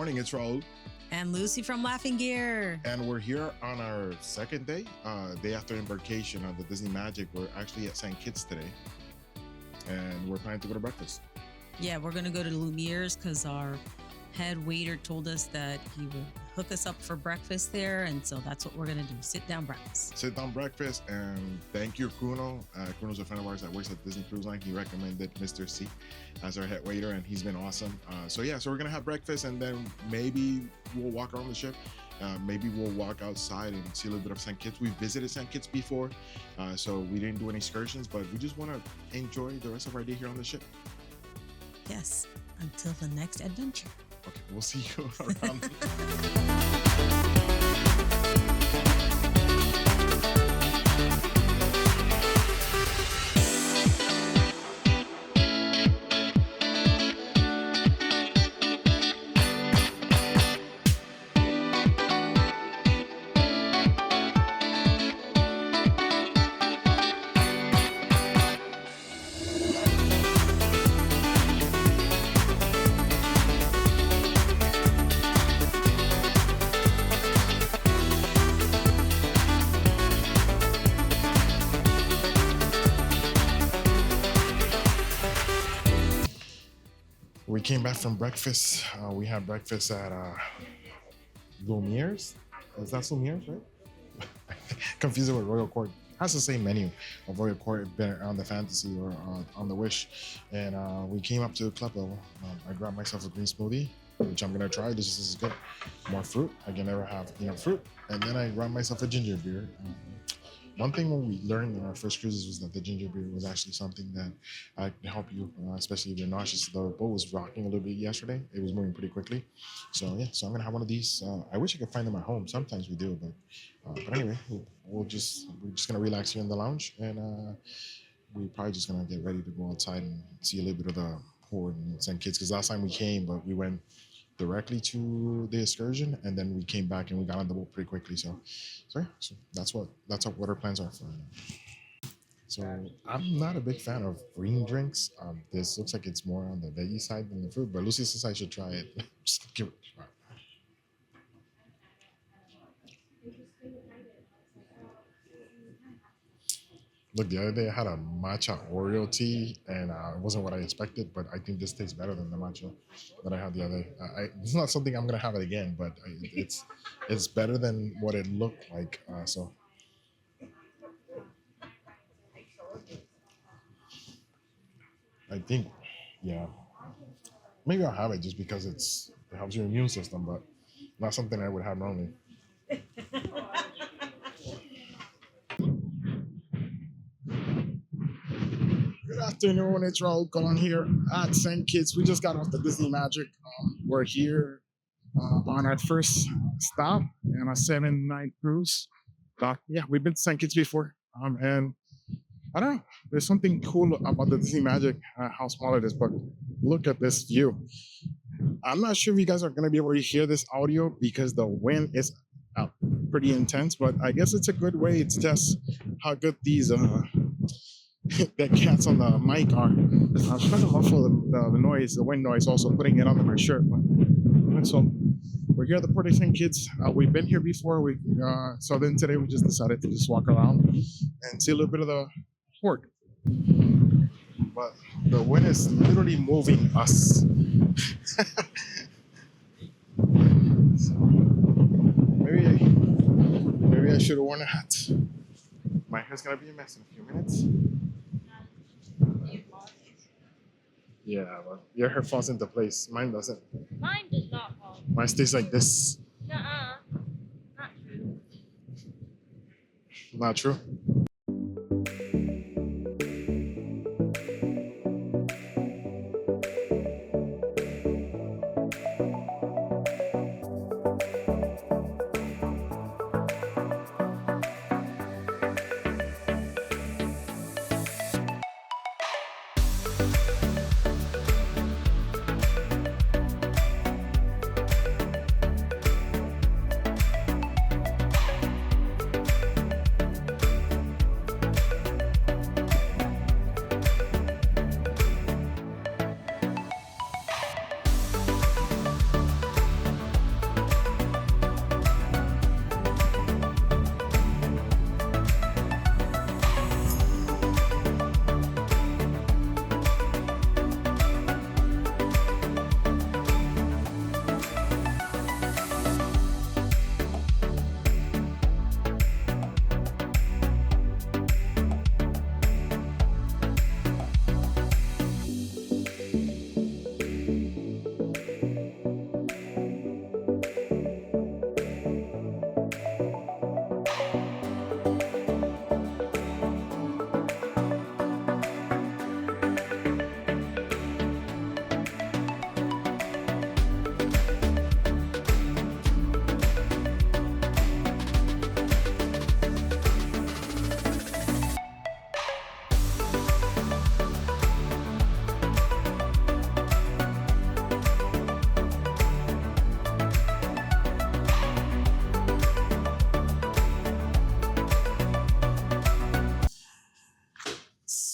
morning, it's Raul. And Lucy from Laughing Gear. And we're here on our second day, day after embarkation of the Disney Magic. We're actually at St. Kitts today. And we're planning to go to breakfast. Yeah, we're going to go to Lumiere's because our head waiter told us that he would hook us up for breakfast there. And so that's what we're going to do, sit down breakfast. Sit down breakfast, and thank you, Kuno. Kuno's a friend of ours that works at Disney Cruise Line. He recommended Mr. C as our head waiter, and he's been awesome. So we're going to have breakfast, and then maybe we'll walk around the ship. Maybe we'll walk outside and see a little bit of St. Kitts. We've visited St. Kitts before, so we didn't do any excursions, but we just want to enjoy the rest of our day here on the ship. Yes, until the next adventure. Okay, we'll see you around. We came back from breakfast. We had breakfast at Lumiere's. Is that Lumiere's, right? Confused it with Royal Court. Has the same menu of Royal Court, been on the Fantasy or on the Wish. And we came up to the club level. I grabbed myself a green smoothie, which I'm gonna try. This is good. More fruit. I can never have fruit. And then I grabbed myself a ginger beer. One thing when we learned in our first cruises was that the ginger beer was actually something that can help you, especially if you're nauseous. The boat was rocking a little bit yesterday. It was moving pretty quickly. So yeah, so I'm gonna have one of these. I wish I could find them at home. Sometimes we do, but anyway, we're just gonna relax here in the lounge, and we're probably just gonna get ready to go outside and see a little bit of the port and St. Kitts. Because last time we came, but we went directly to the excursion, and then we came back and we got on the boat pretty quickly. So that's what our plans are for right now. So I'm not a big fan of green drinks. This looks like it's more on the veggie side than the fruit, but Lucy says I should try it. Just give it a try. Look, the other day I had a matcha Oreo tea, and it wasn't what I expected, but I think this tastes better than the matcha that I had the other day. It's not something I'm gonna have it again, but it's better than what it looked like. So I think, yeah, maybe I'll have it just because it helps your immune system, but not something I would have normally. Good afternoon, it's Raul Colon here at St. Kitts. We just got off the Disney Magic. We're here on our first stop in a 7-night cruise. Yeah, we've been to St. Kitts before. And I don't know, there's something cool about the Disney Magic, how small it is, but look at this view. I'm not sure if you guys are going to be able to hear this audio because the wind is pretty intense, but I guess it's a good way to test how good these the cats on the mic are. I was trying to muffle the noise, the wind noise, also putting it under my shirt. But so we're here at the Port of St. Kitts. We've been here before. So then today we just decided to just walk around and see a little bit of the port. But the wind is literally moving us. So maybe I should have worn a hat. My hair's gonna be a mess in a few minutes. Yeah, well, your hair falls into place. Mine doesn't. Mine does not fall. Mine stays like this. Nuh-uh. Not true. Not true?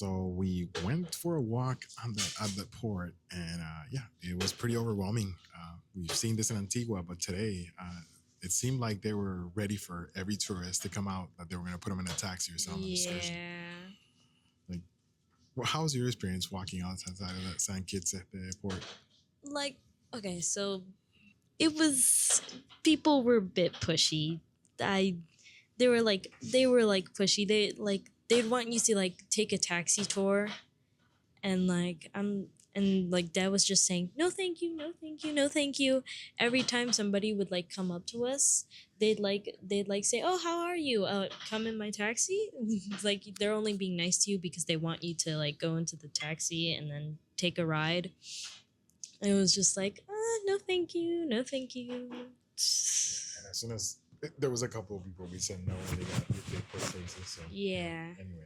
So we went for a walk on at the port, and yeah, it was pretty overwhelming. We've seen this in Antigua, but today it seemed like they were ready for every tourist to come out, that they were going to put them in a taxi or something. Excursion. Like, well, how was your experience walking outside of that San Kitts at the airport? Like, okay, so it was, people were a bit pushy. They were like pushy. They'd want you to like take a taxi tour, and like dad was just saying no thank you, no thank you, no thank you. Every time somebody would like come up to us, they'd say, oh, how are you, come in my taxi. Like, they're only being nice to you because they want you to like go into the taxi and then take a ride. And it was just like, no thank you, no thank you. And as soon as there was a couple of people, we said no, and they put faces. So Yeah. Anyway,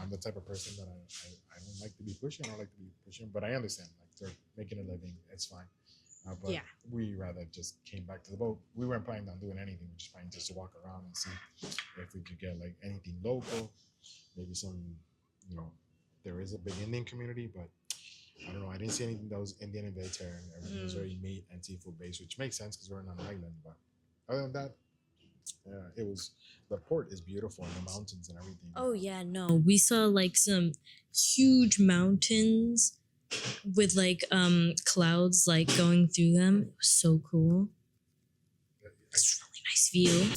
I'm the type of person that I don't like to be pushy. I don't like to be pushing, but I understand, like, they're making a living. It's fine. But Yeah. we rather just came back to the boat. We weren't planning on doing anything. We just planning just to walk around and see if we could get like anything local, maybe some, there is a big Indian community, but I don't know. I didn't see anything that was Indian and vegetarian. Everything was very meat and seafood based, which makes sense because we're on an island. But other than that, it was, the port is beautiful and the mountains and everything. Oh yeah, no. We saw like some huge mountains with like clouds like going through them. It was so cool. It's a really nice view.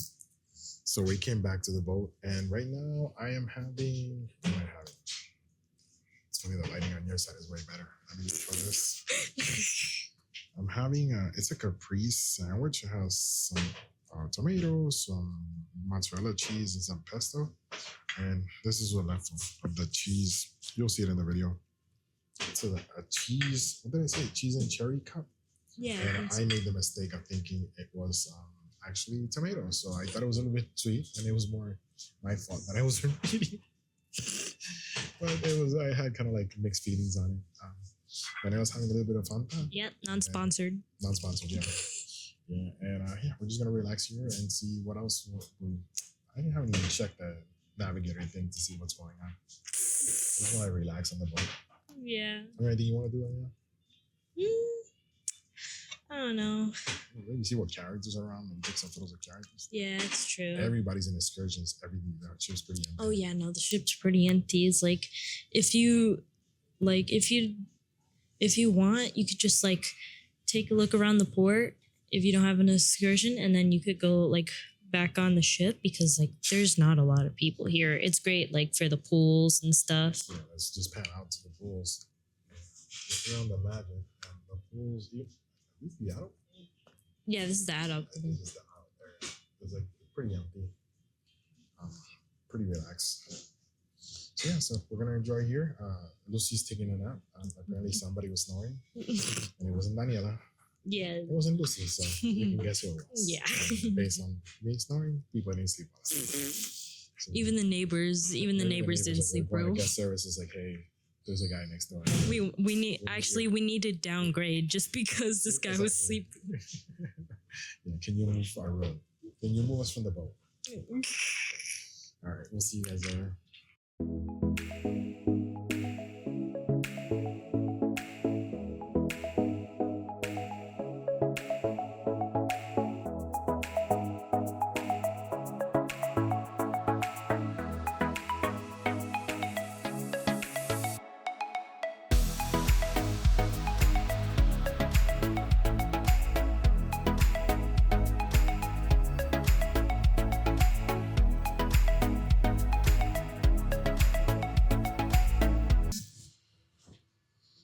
So we came back to the boat, and right now I am having. I might have it. It's funny, the lighting on your side is way better. I'm used for this. I'm having it's a caprese sandwich. It has some tomatoes, some mozzarella cheese, and some pesto. And this is what left of the cheese. You'll see it in the video. It's a cheese. What did I say? Cheese and cherry cup. Yeah. And I made the mistake of thinking it was actually tomatoes. So I thought it was a little bit sweet, and it was more my fault that I was repeating. But it was, I had kind of like mixed feelings on it. And I was having a little bit of fun. Yep, non-sponsored. Non-sponsored, yeah. Yeah, and yeah, we're just gonna relax here and see what else. I haven't even checked the navigator thing to see what's going on. I just want to relax on the boat. Yeah. Anything you want to do, Anya? I don't know. Maybe see what characters are around and take some photos of characters. Yeah, it's true. Everybody's in excursions. Everything, the ship's pretty empty. Oh yeah, no, the ship's pretty empty. It's like if you want, you could just like take a look around the port if you don't have an excursion, and then you could go like back on the ship because like there's not a lot of people here. It's great like for the pools and stuff. Yeah, let's just pan out to the pools. Look around the magic. The pools. Is the adult? Yeah, this is the adult. I think this is the adult area. It's like pretty empty. Pretty relaxed. So yeah, so we're gonna enjoy here. Lucy's taking a nap. Apparently somebody was snoring, and it wasn't Daniela. Yeah. It wasn't Lucy, so you can guess who it was. Yeah. And based on me snoring, people didn't sleep well. So Even the neighbors didn't sleep well. Guest service is like, hey, there's a guy next door. We need to downgrade just because this guy was sleeping. Yeah, can you move our road? Can you move us from the boat? All right, we'll see you guys later.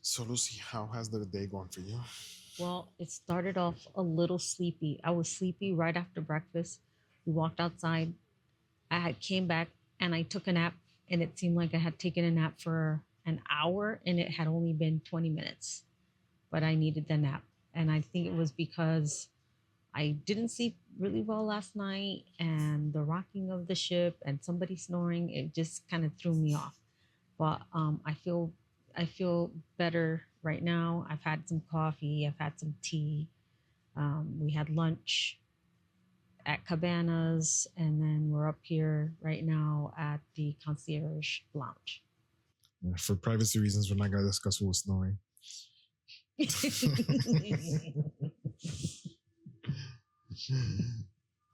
So Lucy, how has the day gone for you? Well, it started off a little sleepy. I was sleepy right after breakfast. We walked outside. Came back and I took a nap, and it seemed like I had taken a nap for an hour and it had only been 20 minutes. But I needed the nap. And I think it was because I didn't sleep really well last night, and the rocking of the ship and somebody snoring, it just kind of threw me off. But I feel better right now. I've had some coffee. I've had some tea. We had lunch at Cabanas, and then we're up here right now at the Concierge Lounge. For privacy reasons, we're not gonna discuss who was snoring.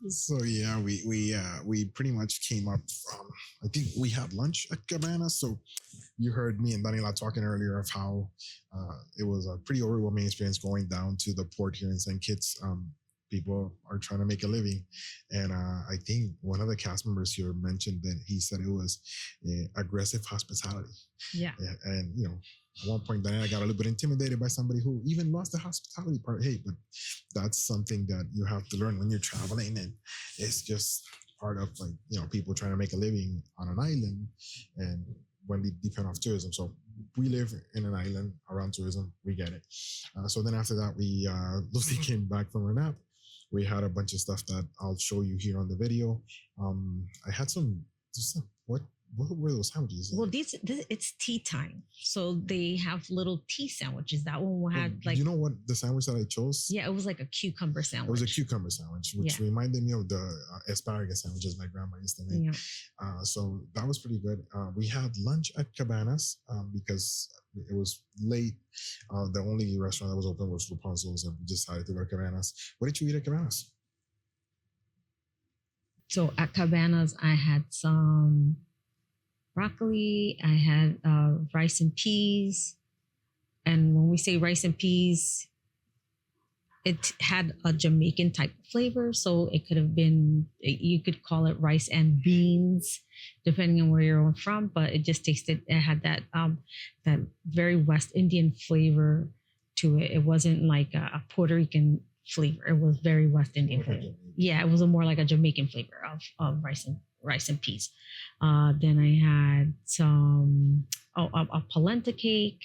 So yeah, we pretty much came up from. I think we had lunch at Cabana. So you heard me and Daniela talking earlier of how it was a pretty overwhelming experience going down to the port here in St. Kitts. People are trying to make a living, and I think one of the cast members here mentioned that he said it was aggressive hospitality. Yeah. And you know, at one point, Daniela got a little bit intimidated by somebody who even lost the hospitality part. Hey, but that's something that you have to learn when you're traveling, and it's just part of like people trying to make a living on an island, and when they depend off tourism. So we live in an island around tourism. We get it. So then after that, we Lucy came back from her nap. We had a bunch of stuff that I'll show you here on the video. I had what were those sandwiches? Well, it's tea time, so they have little tea sandwiches. That one had like, you know what the sandwich that I chose? Yeah, it was like a cucumber sandwich. It was a cucumber sandwich, which reminded me of the asparagus sandwiches my grandma used to make. Yeah. So that was pretty good. We had lunch at Cabanas because it was late. The only restaurant that was open was Rapunzel's, and we decided to go to Cabanas. What did you eat at Cabanas? So at Cabanas, I had some broccoli. I had rice and peas. And when we say rice and peas, it had a Jamaican type flavor. So it could have been, you could call it rice and beans, depending on where you're from. But it just tasted, it had that very West Indian flavor to it. It wasn't like a Puerto Rican flavor. It was very West Indian flavor. Yeah, it was more like a Jamaican flavor of rice and peas. Then I had some a polenta cake.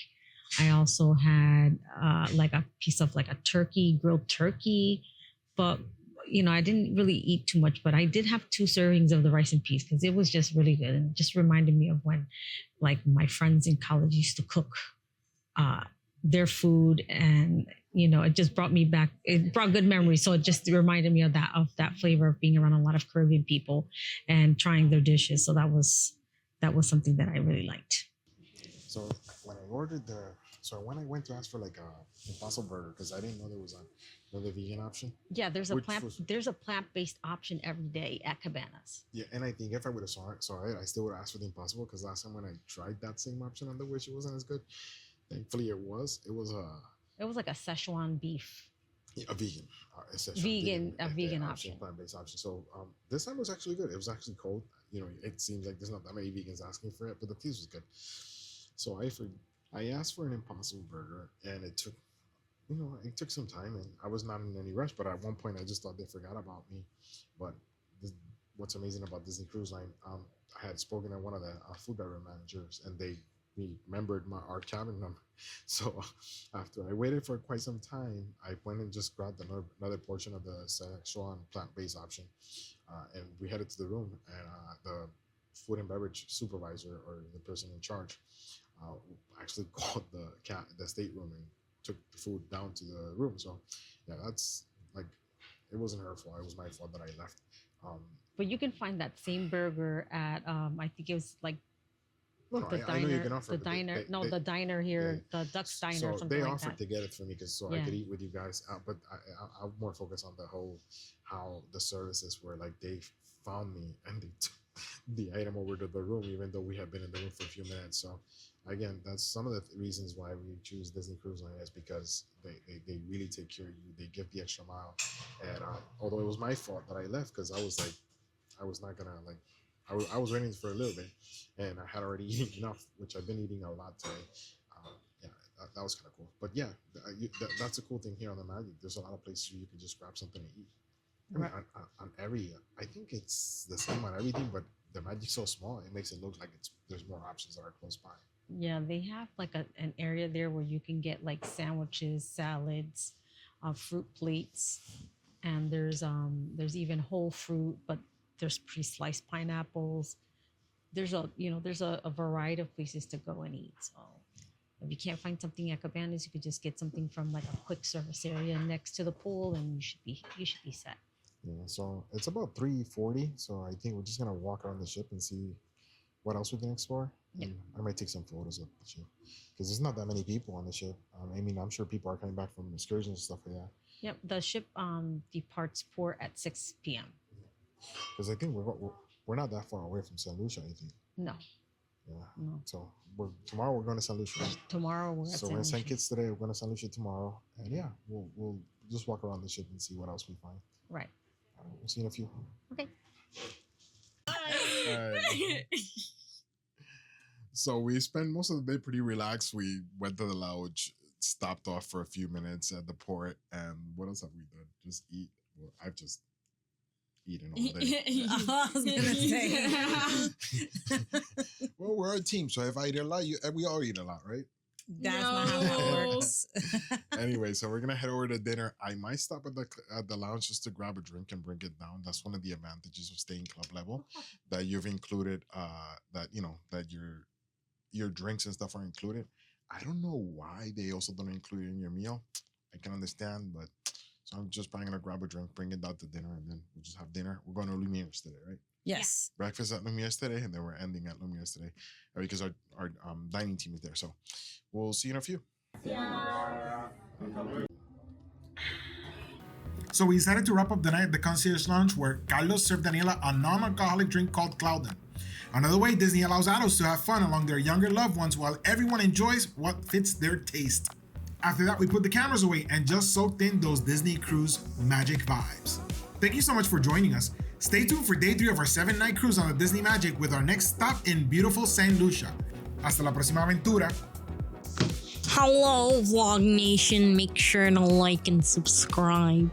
I also had like a piece of like a grilled turkey, but I didn't really eat too much. But I did have 2 servings of the rice and peas because it was just really good, and it just reminded me of when like my friends in college used to cook their food, and it just brought me back. It brought good memories. So it just reminded me of that flavor of being around a lot of Caribbean people and trying their dishes. So that was something that I really liked. So when I went to ask for like a Impossible Burger, because I didn't know there was another vegan option. Yeah, there's a plant-based option every day at Cabanas. Yeah, and I think if I would have saw it, I still would have asked for the Impossible, because last time when I tried that same option on the Wish, it wasn't as good. Thankfully, it was like a Szechuan beef. Yeah, a vegan, vegan option, plant-based option. So this time was actually good. It was actually cold. It seems like there's not that many vegans asking for it, but the taste was good. So I asked for an Impossible Burger, and it took some time, and I was not in any rush. But at one point, I just thought they forgot about me. But what's amazing about Disney Cruise Line, I had spoken to one of the food beverage managers, and they remembered our cabin number. So after I waited for quite some time, I went and just grabbed another portion of the Szechuan plant-based option, and we headed to the room. And the food and beverage supervisor, or the person in charge, actually called the stateroom and took the food down to the room. So yeah, that's like, it wasn't her fault. It was my fault that I left. But you can find that same burger at I think it was like the diner. The diner here, the Duck's Diner. So something they like offered that. to get it for me I could eat with you guys. But I'm more focused on the whole, how the services were like, they found me and they took the item over to the room, even though we had been in the room for a few minutes. So again, that's some of the reasons why we choose Disney Cruise Line, is because they really take care of you. They give the extra mile. And although it was my fault that I left, because I was like, I was not gonna like, I was waiting for a little bit, and I had already eaten enough, which I've been eating a lot today. Yeah, that was kind of cool. But yeah, that's a cool thing here on the Magic. There's a lot of places where you can just grab something to eat. I mean, on every, I think it's the same on everything, but the Magic's so small, it makes it look like there's more options that are close by. Yeah, they have like an area there where you can get like sandwiches, salads, fruit plates, and there's even whole fruit, but there's pre-sliced pineapples. There's a variety of places to go and eat. So if you can't find something at Cabanas, you could just get something from like a quick service area next to the pool, and you should be set. Yeah, so it's about 3:40. So I think we're just gonna walk around the ship and see what else we can explore. Yep. I might take some photos of the ship because there's not that many people on the ship. I mean, I'm sure people are coming back from excursions and stuff like that. Yep, the ship departs port at 6 p.m. Because I think we're not that far away from St. Lucia, I think. No, Yeah. no. So tomorrow we're going to St. Lucia. Tomorrow we're at So we're in San St. Kitts today. We're going to St. Lucia tomorrow, and yeah, we'll just walk around the ship and see what else we find. Right. We'll see you in a few. Okay. Alright. So we spent most of the day pretty relaxed. We went to the lounge, stopped off for a few minutes at the port, and what else have we done? Just eat. Well, I've just eaten all day. I was gonna say. Well, we're a team, so if I eat a lot, we all eat a lot, right? That's not how that No. works. Anyway, so we're gonna head over to dinner. I might stop at the lounge just to grab a drink and bring it down. That's one of the advantages of staying club level, that you've included that that your drinks and stuff are included. I don't know why they also don't include it in your meal. I can understand, but so I'm just probably gonna grab a drink, bring it down to dinner, and then we'll just have dinner. We're going to Lumiere's today, right? Yes. Breakfast at Lumiere's today, and then we're ending at Lumiere's today because our dining team is there. So we'll see you in a few. So we decided to wrap up the night at the Concierge Lounge, where Carlos served Daniela a non-alcoholic drink called Cloudem. Another way Disney allows adults to have fun along their younger loved ones while everyone enjoys what fits their taste. After that, we put the cameras away and just soaked in those Disney cruise magic vibes. Thank you so much for joining us. Stay tuned for day 3 of our 7-night cruise on the Disney Magic with our next stop in beautiful St. Lucia. Hasta la próxima aventura. Hello, Vlog Nation. Make sure to like and subscribe.